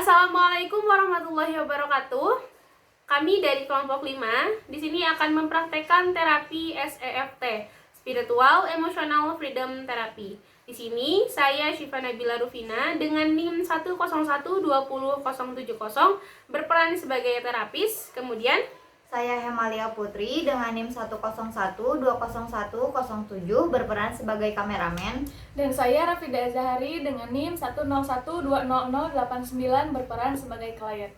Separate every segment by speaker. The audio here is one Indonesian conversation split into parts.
Speaker 1: Assalamualaikum warahmatullahi wabarakatuh. Kami dari kelompok 5 di sini akan mempraktekkan terapi SEFT, Spiritual Emotional Freedom Therapy. Di sini saya Syifa Nabila Rufina dengan NIM 101200070 berperan sebagai terapis. Kemudian
Speaker 2: saya Hemalia Putri dengan NIM 101201007 berperan sebagai kameramen.
Speaker 3: Dan saya Rafida Zahari dengan NIM 101200089 berperan sebagai klien.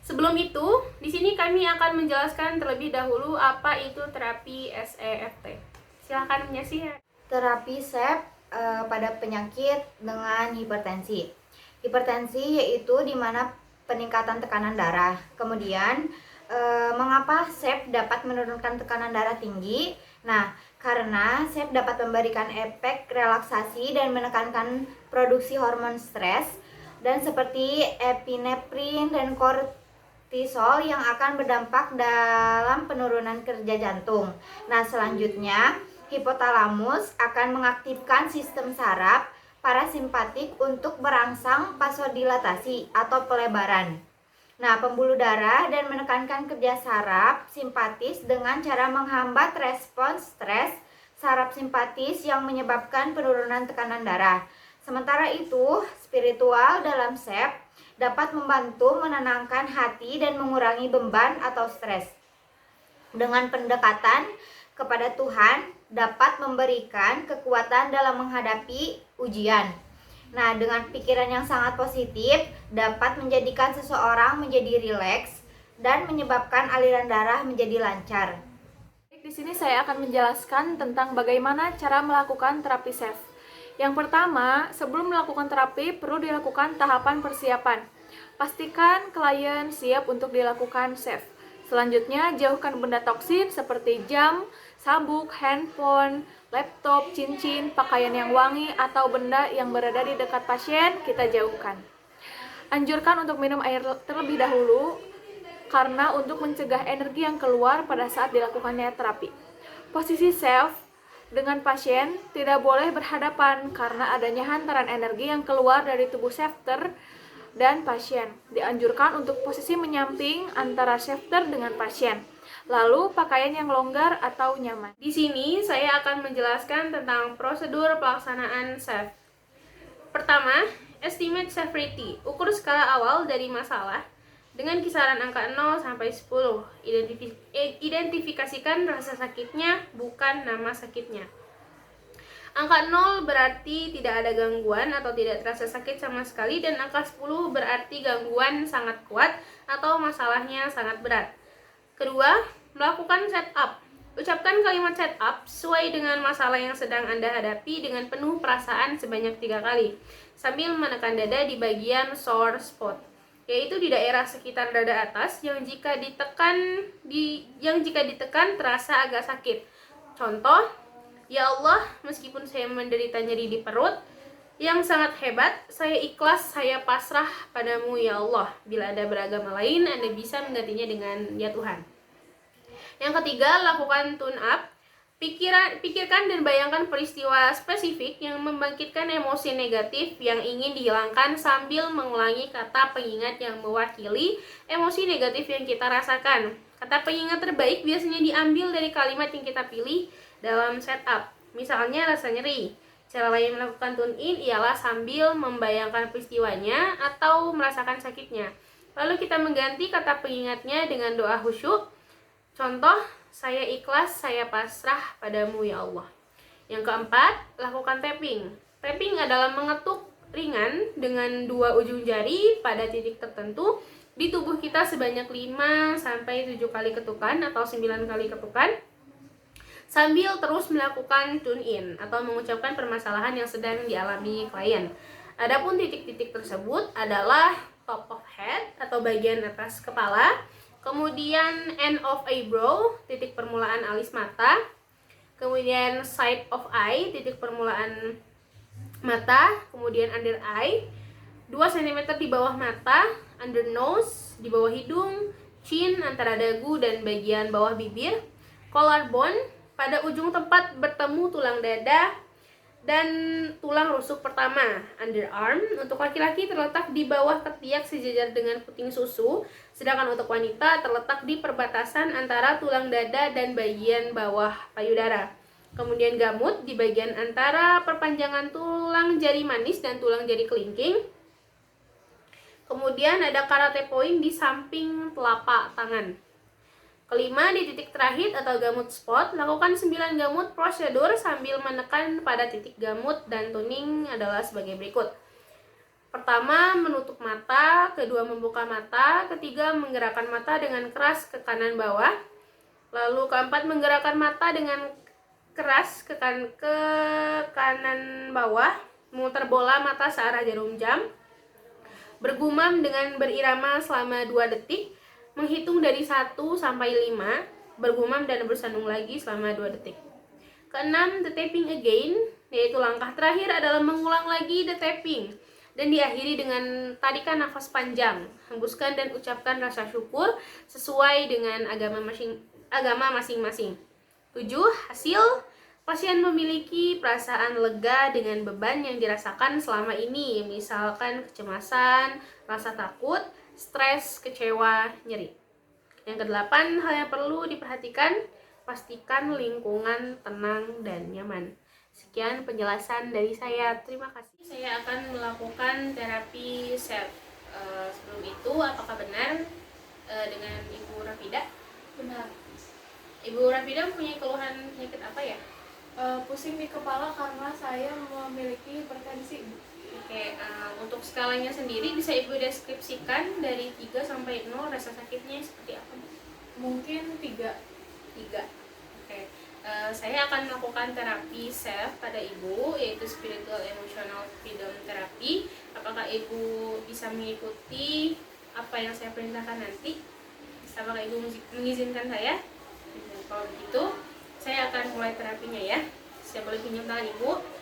Speaker 1: Sebelum itu, di sini kami akan menjelaskan terlebih dahulu apa itu terapi SEFT. Silakan menyaksikan.
Speaker 2: Terapi SEF pada penyakit dengan hipertensi. Hipertensi yaitu di mana peningkatan tekanan darah. Kemudian mengapa SEF dapat menurunkan tekanan darah tinggi? Nah, karena SEF dapat memberikan efek relaksasi dan menekankan produksi hormon stres dan seperti epinefrin dan kortisol yang akan berdampak dalam penurunan kerja jantung. Nah, selanjutnya hipotalamus akan mengaktifkan sistem saraf parasimpatik untuk merangsang vasodilatasi atau pelebaran. Nah, pembuluh darah dan menekankan kerja saraf simpatis dengan cara menghambat respons stres saraf simpatis yang menyebabkan penurunan tekanan darah. Sementara itu, spiritual dalam SEF dapat membantu menenangkan hati dan mengurangi beban atau stres. Dengan pendekatan kepada Tuhan dapat memberikan kekuatan dalam menghadapi ujian. Nah, dengan pikiran yang sangat positif dapat menjadikan seseorang menjadi rileks dan menyebabkan aliran darah menjadi lancar.
Speaker 3: Di sini saya akan menjelaskan tentang bagaimana cara melakukan terapi SEF. Yang pertama, sebelum melakukan terapi perlu dilakukan tahapan persiapan. Pastikan klien siap untuk dilakukan SEF. Selanjutnya, jauhkan benda toksin seperti jam, sabuk, handphone, laptop, cincin, pakaian yang wangi, atau benda yang berada di dekat pasien, kita jauhkan. Anjurkan untuk minum air terlebih dahulu, karena untuk mencegah energi yang keluar pada saat dilakukannya terapi. Posisi SEF dengan pasien tidak boleh berhadapan karena adanya hantaran energi yang keluar dari tubuh sefter dan pasien. Dianjurkan untuk posisi menyamping antara sefter dengan pasien. Lalu pakaian yang longgar atau nyaman.
Speaker 1: Di sini saya akan menjelaskan tentang prosedur pelaksanaan SEF. Pertama, estimate severity, ukur skala awal dari masalah dengan kisaran angka 0 sampai 10. Identifikasikan rasa sakitnya, bukan nama sakitnya. Angka 0 berarti tidak ada gangguan atau tidak terasa sakit sama sekali, dan angka 10 berarti gangguan sangat kuat atau masalahnya sangat berat. Kedua, melakukan setup. Ucapkan kalimat setup sesuai dengan masalah yang sedang Anda hadapi dengan penuh perasaan sebanyak 3 kali, sambil menekan dada di bagian sore spot, yaitu di daerah sekitar dada atas yang jika ditekan terasa agak sakit. Contoh, ya Allah, meskipun saya menderita nyeri di perut yang sangat hebat, saya ikhlas, saya pasrah padamu ya Allah. Bila ada beragama lain, Anda bisa menggantinya dengan ya Tuhan. Yang ketiga, lakukan tune up. Pikirkan dan bayangkan peristiwa spesifik yang membangkitkan emosi negatif yang ingin dihilangkan sambil mengulangi kata pengingat yang mewakili emosi negatif yang kita rasakan. Kata pengingat terbaik biasanya diambil dari kalimat yang kita pilih dalam setup. Misalnya rasa nyeri. Cara lain melakukan tune in ialah sambil membayangkan peristiwanya atau merasakan sakitnya. Lalu kita mengganti kata pengingatnya dengan doa khusyuk. Contoh, saya ikhlas, saya pasrah padamu ya Allah. Yang keempat, lakukan tapping. Tapping adalah mengetuk ringan dengan 2 ujung jari pada titik tertentu di tubuh kita sebanyak 5 sampai 7 kali ketukan atau 9 kali ketukan, sambil terus melakukan tune in atau mengucapkan permasalahan yang sedang dialami klien. Adapun titik-titik tersebut adalah top of head atau bagian atas kepala, kemudian end of eyebrow, titik permulaan alis mata, kemudian side of eye, titik permulaan mata, kemudian under eye, 2 cm di bawah mata, under nose, di bawah hidung, chin, antara dagu dan bagian bawah bibir, collarbone, pada ujung tempat bertemu tulang dada, dan tulang rusuk pertama, underarm. Untuk laki-laki terletak di bawah ketiak sejajar dengan puting susu, sedangkan untuk wanita terletak di perbatasan antara tulang dada dan bagian bawah payudara. Kemudian gamut di bagian antara perpanjangan tulang jari manis dan tulang jari kelingking. Kemudian ada karate point di samping telapak tangan. Kelima, di titik terakhir atau gamut spot, lakukan 9 gamut prosedur sambil menekan pada titik gamut dan tuning adalah sebagai berikut. Pertama, menutup mata. Kedua, membuka mata. Ketiga, menggerakkan mata dengan keras ke kanan bawah. Lalu keempat, menggerakkan mata dengan keras ke kanan bawah. Memutar bola mata searah jarum jam. Bergumam dengan berirama selama 2 detik. Menghitung dari 1 sampai 5, bergumam dan bersandung lagi selama 2 detik. Keenam, the tapping again, yaitu langkah terakhir adalah mengulang lagi the tapping dan diakhiri dengan tarikan nafas panjang. Hembuskan dan ucapkan rasa syukur sesuai dengan agama masing-masing. 7. Hasil, pasien memiliki perasaan lega dengan beban yang dirasakan selama ini, misalkan kecemasan, rasa takut, stres, kecewa, nyeri. Yang ke-8, hal yang perlu diperhatikan, pastikan lingkungan tenang dan nyaman. Sekian penjelasan dari saya. Terima kasih. Saya akan melakukan terapi self. Sebelum itu, apakah benar dengan Ibu Rafida?
Speaker 3: Benar.
Speaker 1: Ibu Rafida mempunyai keluhan penyakit apa ya?
Speaker 3: Pusing di kepala karena saya memiliki hipertensi, Bu.
Speaker 1: Oke, untuk skalanya sendiri bisa Ibu deskripsikan dari 3 sampai 0 rasa sakitnya seperti apa?
Speaker 3: Mungkin 3.
Speaker 1: 3. Oke. Saya akan melakukan terapi self pada Ibu, yaitu spiritual emotional freedom therapy. Apakah Ibu bisa mengikuti apa yang saya perintahkan nanti? Apakah Ibu mengizinkan saya? Kalau begitu, saya akan mulai terapinya ya. Saya boleh pinjam tangan Ibu.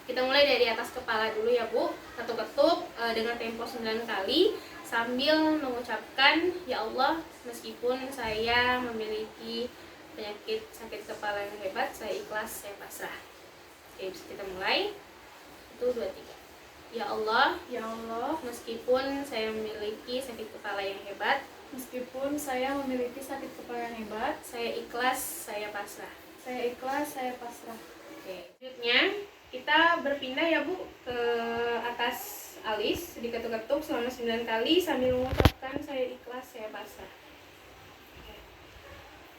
Speaker 1: Kita mulai dari atas kepala dulu ya Bu. Ketuk-ketuk dengan tempo 9 kali sambil mengucapkan, ya Allah, meskipun saya memiliki penyakit sakit kepala yang hebat, saya ikhlas, saya pasrah. Oke, bisa kita mulai. 1, 2, 3. Ya Allah, meskipun saya memiliki sakit kepala yang hebat,
Speaker 3: Meskipun saya memiliki sakit kepala yang hebat,
Speaker 1: saya ikhlas, saya pasrah.
Speaker 3: saya ikhlas, saya pasrah.
Speaker 1: Oke, selanjutnya kita berpindah ya Bu ke atas alis, diketuk-ketuk selama 9 kali sambil mengucapkan saya ikhlas, saya pasrah. Oke.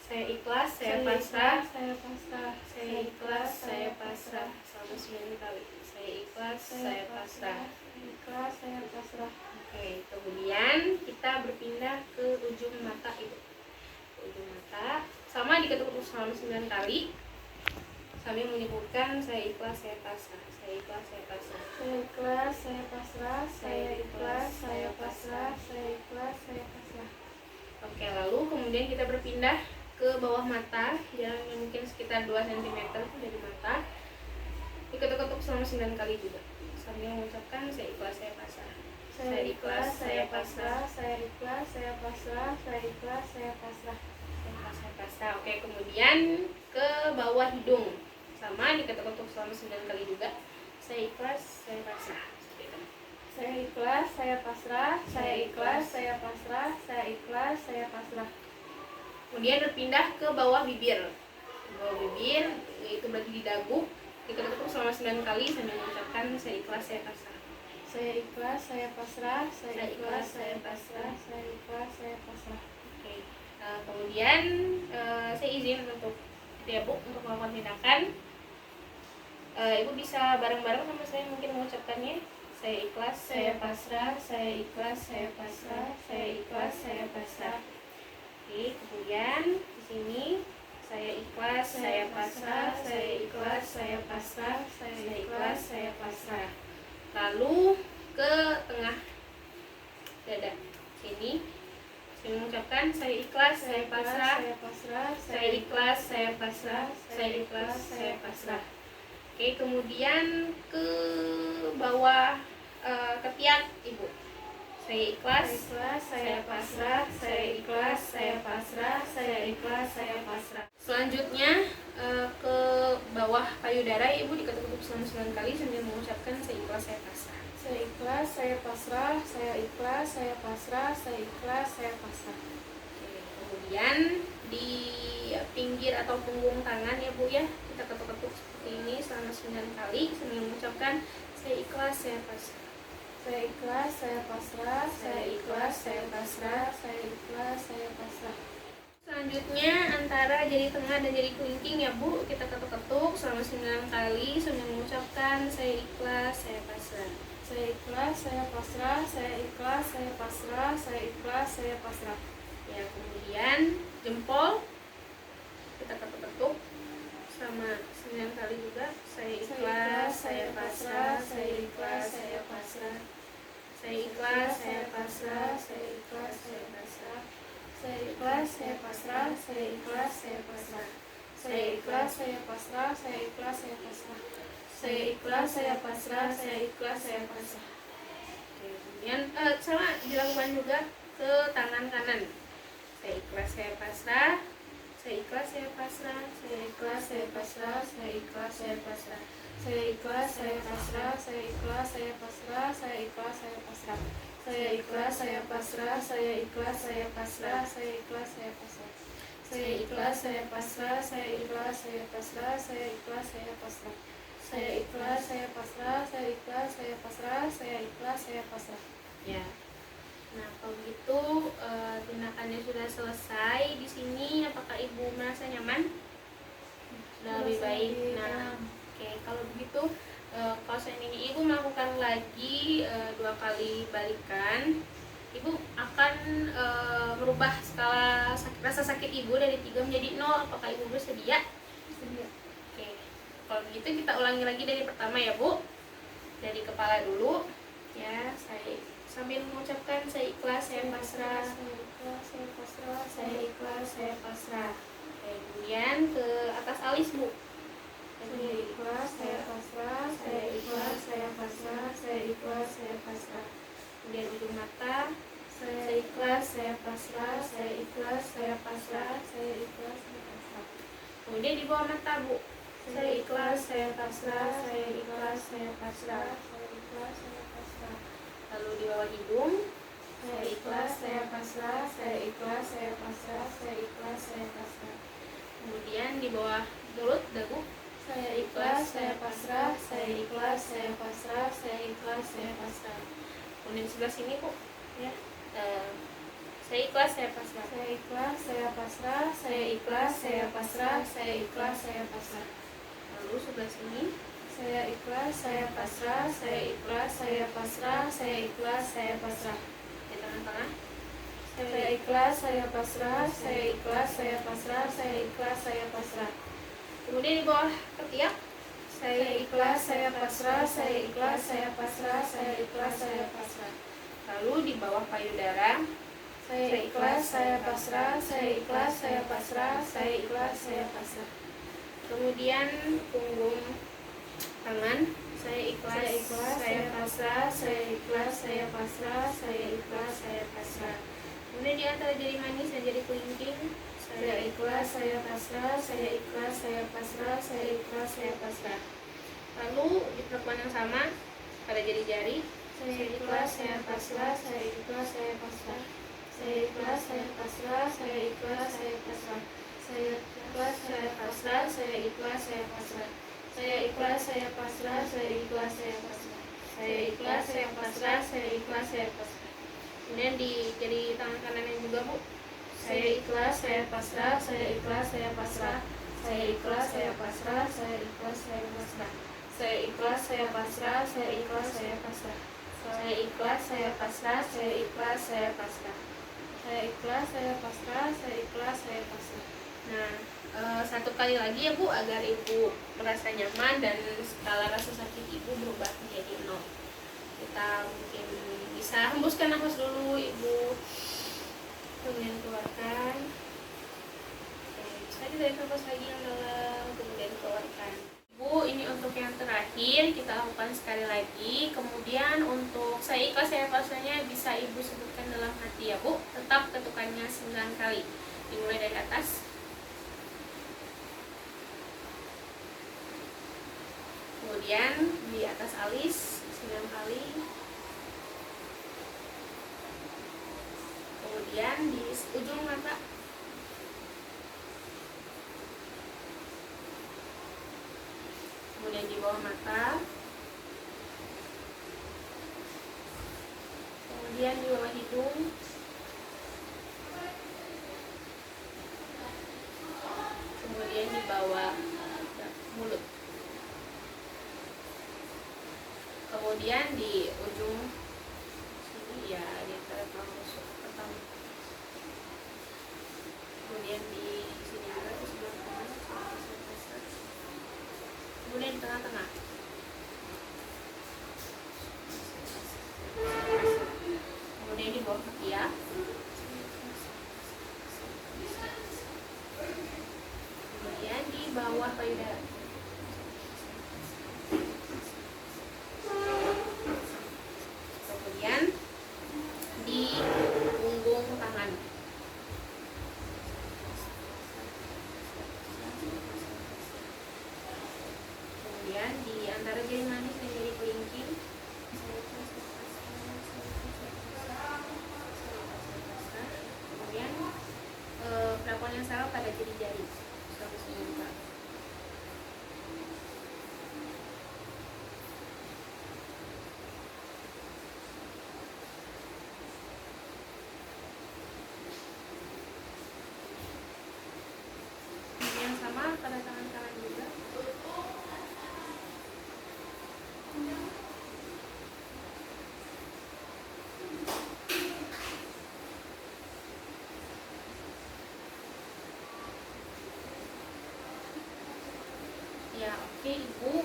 Speaker 1: Saya ikhlas, saya pasrah.
Speaker 3: Saya pasrah.
Speaker 1: Saya ikhlas, saya pasrah selama 9 kali. Saya ikhlas, saya pasrah.
Speaker 3: Ikhlas, saya pasrah.
Speaker 1: Oke, kemudian kita berpindah ke ujung mata Ibu. Ujung mata sama diketuk-ketuk selama 9 kali sambil menyebutkan saya ikhlas, saya pasrah. Saya ikhlas, saya pasrah.
Speaker 3: Saya ikhlas, saya pasrah. Saya ikhlas, saya pasrah. Saya ikhlas, saya pasrah.
Speaker 1: Oke, lalu kemudian kita berpindah ke bawah mata yang mungkin sekitar 2 cm dari mata. Diketuk-ketuk selama 9 kali juga sambil mengucapkan saya ikhlas, saya pasrah.
Speaker 3: Saya ikhlas, saya pasrah. Saya ikhlas, saya pasrah. Saya ikhlas, saya pasrah.
Speaker 1: Saya ikhlas, saya pasrah. Oke, kemudian ke bawah hidung sama diketuk-ketuk selama 9 kali juga. Saya ikhlas, saya pasrah. Seperti itu.
Speaker 3: Saya ikhlas, saya pasrah. Saya ikhlas, saya pasrah. Saya ikhlas, saya pasrah.
Speaker 1: Kemudian berpindah ke bawah bibir. Bawah bibir itu berarti di dagu. Diketuk-ketuk selama 9 kali sambil mengucapkan saya ikhlas, saya pasrah.
Speaker 3: Saya ikhlas, saya pasrah. Saya
Speaker 1: Saya
Speaker 3: ikhlas,
Speaker 1: ikhlas,
Speaker 3: saya
Speaker 1: saya
Speaker 3: pasrah. Saya ikhlas, saya pasrah.
Speaker 1: Oke. Kemudian saya izin untuk itu ya Bu untuk melakukan tindakan. Ibu bisa bareng-bareng sama saya mungkin mengucapkannya. Saya ikhlas, saya pasrah. Saya ikhlas, saya pasrah. Saya ikhlas, saya pasrah. Oke, kemudian di sini saya ikhlas, saya pasrah. Saya ikhlas, saya pasrah. Saya ikhlas, saya pasrah. Lalu ke tengah dada sini saya mengucapkan saya ikhlas, saya pasrah.
Speaker 3: Saya pasrah.
Speaker 1: Saya ikhlas, saya pasrah. Saya ikhlas, saya pasrah. Oke, kemudian ke bawah ketiak Ibu. Saya ikhlas,
Speaker 3: Saya pasrah.
Speaker 1: saya ikhlas, saya pasrah. Saya ikhlas, saya pasrah. Selanjutnya ke bawah payudara ya Ibu, diketuk-ketuk selama 9 kali sambil mengucapkan saya ikhlas, saya pasrah.
Speaker 3: Saya ikhlas, saya pasrah, saya ikhlas, saya pasrah, saya ikhlas, saya pasrah.
Speaker 1: Oke, kemudian di pinggir atau punggung tangan ya Bu ya, kita ketuk-ketuk seperti ini selama 9 kali sambil mengucapkan saya ikhlas, saya pasrah.
Speaker 3: Saya ikhlas, saya pasrah, saya ikhlas, saya pasrah, saya ikhlas, saya pasrah.
Speaker 1: Selanjutnya antara jari tengah dan jari kelingking ya Bu, kita ketuk-ketuk selama 9 kali sambil mengucapkan saya ikhlas, saya pasrah.
Speaker 3: Saya ikhlas, saya pasrah, saya ikhlas, saya pasrah, saya ikhlas, saya pasrah.
Speaker 1: Ya, kemudian jempol kita ketuk-ketuk sama 9 kali juga. Saya ikhlas, saya pasrah, saya ikhlas, saya pasrah. Saya ikhlas, saya pasrah, saya ikhlas, saya pasrah.
Speaker 3: Saya ikhlas, saya pasrah, saya ikhlas, saya pasrah. Saya ikhlas, saya pasrah, saya ikhlas, saya pasrah. Saya ikhlas, saya pasrah, saya ikhlas, saya pasrah.
Speaker 1: Oke, kemudian sama dilakukan juga ke tangan kanan. Saya ikhlas, saya pasrah. Saya ikhlas, saya pasrah. Saya ikhlas, saya pasrah. Saya ikhlas, saya pasrah.
Speaker 3: Saya ikhlas, saya pasrah, saya ikhlas, saya pasrah, saya ikhlas, saya pasrah. Saya ikhlas, saya pasrah, saya ikhlas, saya pasrah, saya ikhlas, saya pasrah. Saya ikhlas, saya pasrah, saya ikhlas, saya pasrah, saya ikhlas, saya pasrah. Saya ikhlas, saya pasrah, saya ikhlas, saya pasrah, saya ikhlas, saya pasrah.
Speaker 1: Ya. Nah, kalau begitu tindakannya sudah selesai di sini. Apakah Ibu merasa nyaman? Sudah lebih baik. Nah, oke, kalau begitu kalau seandainya Ibu melakukan lagi 2 kali balikan, Ibu akan merubah skala rasa sakit Ibu dari 3 menjadi 0. Apakah Ibu bersedia?
Speaker 3: Bersedia.
Speaker 1: Oke, kalau begitu kita ulangi lagi dari pertama ya Bu. Dari kepala dulu. Ya, saya sambil mengucapkan saya ikhlas, saya pasrah.
Speaker 3: Saya ikhlas, saya pasrah,
Speaker 1: Saya ikhlas, saya pasrah. Oke, kemudian ke atas alis Bu.
Speaker 3: saya ikhlas, saya pasrah, saya ikhlas, saya pasrah, saya ikhlas, saya pasrah.
Speaker 1: Kemudian ujung mata.
Speaker 3: Saya ikhlas, saya pasrah, saya ikhlas, saya pasrah, saya ikhlas, saya pasrah.
Speaker 1: Kemudian di bawah mata Bu.
Speaker 3: Saya ikhlas, saya pasrah, saya ikhlas, saya pasrah, saya ikhlas, saya pasrah.
Speaker 1: Lalu di bawah hidung.
Speaker 3: Saya ikhlas, saya pasrah, saya ikhlas, saya pasrah, saya ikhlas, saya pasrah.
Speaker 1: Kemudian di bawah mulut dagu.
Speaker 3: Saya ikhlas, saya pasrah, saya ikhlas, saya pasrah, saya ikhlas, saya pasrah.
Speaker 1: Kemudian di sebelah sini Bu. Ya. Saya ikhlas, saya pasrah.
Speaker 3: Saya ikhlas, saya pasrah, saya ikhlas, saya pasrah, saya ikhlas, saya pasrah.
Speaker 1: Lalu sebelah sini.
Speaker 3: Saya ikhlas, saya pasrah, saya ikhlas, saya pasrah, saya ikhlas, saya pasrah.
Speaker 1: Di tengah-tengah.
Speaker 3: Saya ikhlas, saya pasrah, saya ikhlas, saya pasrah, saya ikhlas, saya pasrah.
Speaker 1: Kemudian di bawah ketiak.
Speaker 3: Saya ikhlas, saya pasrah, saya ikhlas, saya pasrah, saya ikhlas, saya pasrah.
Speaker 1: Lalu di bawah payudara.
Speaker 3: Saya ikhlas, saya pasrah, saya ikhlas, saya pasrah, saya ikhlas, saya pasrah.
Speaker 1: Kemudian punggung tangan. Saya ikhlas, saya pasrah.
Speaker 3: saya ikhlas, saya pasrah, saya ikhlas, saya pasrah.
Speaker 1: Kemudian di antara jari manis dan jari kelingking.
Speaker 3: Saya ikhlas, saya pasrah, saya ikhlas, saya pasrah, saya ikhlas, saya pasrah.
Speaker 1: Lalu diperlakukan yang sama pada jari-jari.
Speaker 3: Saya ikhlas, saya pasrah, saya ikhlas, saya pasrah. Saya ikhlas, saya pasrah, saya ikhlas, saya pasrah. Saya ikhlas, saya pasrah, saya ikhlas, saya pasrah. Saya ikhlas, saya pasrah, saya ikhlas, saya pasrah. Saya ikhlas, saya pasrah, saya ikhlas, saya pasrah.
Speaker 1: Kemudian di jari tangan kanannya juga Bu.
Speaker 3: Saya ikhlas, saya pasrah, saya ikhlas, saya pasrah. Saya ikhlas, saya pasrah, saya ikhlas, saya pasrah. Saya ikhlas, saya pasrah, saya ikhlas, saya pasrah. Saya ikhlas, saya pasrah, saya ikhlas, saya pasrah. Saya ikhlas, saya pasrah, saya ikhlas, saya pasrah.
Speaker 1: Nah, satu kali lagi ya Bu, agar Ibu merasa nyaman dan skala rasa sakit Ibu berubah menjadi 0. Kita mungkin bisa hembuskan nafas dulu Ibu. Kemudian keluarkan. Oke, bisa ditarik nafas lagi yang dalam, kemudian keluarkan. Bu, ini untuk yang terakhir kita lakukan sekali lagi. Kemudian untuk saya ikhlas, saya pasrahnya bisa Ibu sebutkan dalam hati ya Bu. Tetap ketukannya 9 kali. Dimulai dari atas. Kemudian di atas alis 9 kali. Kemudian di ujung mata. Kemudian di bawah mata. Kemudian di bawah hidung. Kemudian di bawah mulut. Kemudian di ujung sini ya di antara tulang rusuk pertama. Kemudian di sini juga di sebelah kanan. Kemudian di tengah-tengah. Kemudian di bawah ketiak. Kemudian di bawah payudara. Kemudian di punggung tangan. Kemudian di antara jari manis dan jari kelingking. Kemudian perlakuan yang sama pada jari-jari. Sampai sini juga. Yang sama pada tangan kanan juga. Ya, oke Ibu.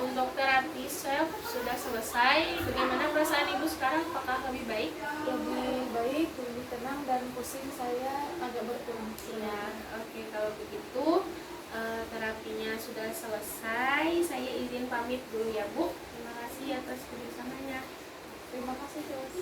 Speaker 1: Untuk terapi self sudah selesai. Bagaimana perasaan Ibu sekarang? Apakah lebih baik?
Speaker 3: Lebih baik, lebih tenang, dan pusing saya agak berkurang.
Speaker 1: Ya, oke kalau begitu terapinya sudah selesai. Saya izin pamit dulu ya Bu. Terima kasih atas kebersamaannya.
Speaker 3: Terima kasih, Sus.